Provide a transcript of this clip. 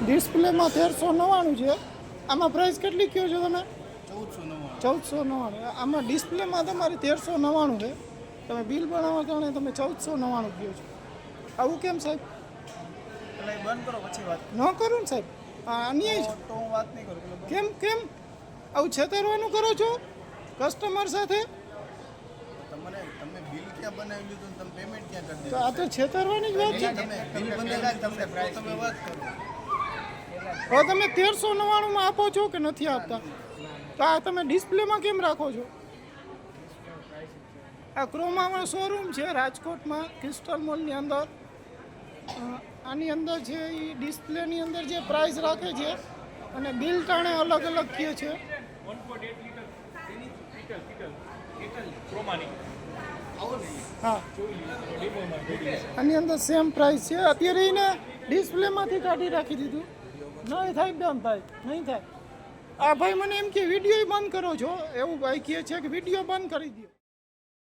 ડિસ્પ્લેમાં 1399 છે. આમાં પ્રાઇસ કેટલી કહો છો તમે? 1499. આમાં ડિસ્પ્લેમાં તમારી 1399 છે. તમે બિલ બનાવવા કારણે તમે 1499 કહો છો. આવું કેમ સાહેબ? બંધ કરો પછી વાત ન કરું ને સાહેબ, આ અન્યાય છે. તો હું વાત નહીં કરું. કેમ આવું છેતરવાનું કરો છો કસ્ટમર સાથે? તમે બિલ ક્યાં બનાવી લીધું તમે પેમેન્ટ ક્યાં કરી તો આ તો છેતરવાની જ વાત છે. તમે બિલ બનાવી તમને પ્રાઇસ તમે વાત કરો. હવે તમે 1399 આપો છો કે નથી આપતા? તો આ તમે ડિસ્પ્લેમાં કેમ રાખો છો? આ ક્રોમામાં શોરૂમ છે રાજકોટમાં ક્રિસ્ટલ મોલની અંદર. આની અંદર છે એ ડિસ્પ્લેની અંદર જે પ્રાઇસ રાખે છે અને બિલ ટાણે અલગ અલગ કહે છે. હા, આની અંદર સેમ પ્રાઇસ છે. અત્યારે એને ડિસ્પ્લેમાંથી કાઢી રાખી દીધું. નહીં થાય બેન, ભાઈ નહીં થાય. આ ભાઈ મને એમ કે વિડીયો બંધ કરો છો, એવું ભાઈ કહે છે કે વિડીયો બંધ કરી દો.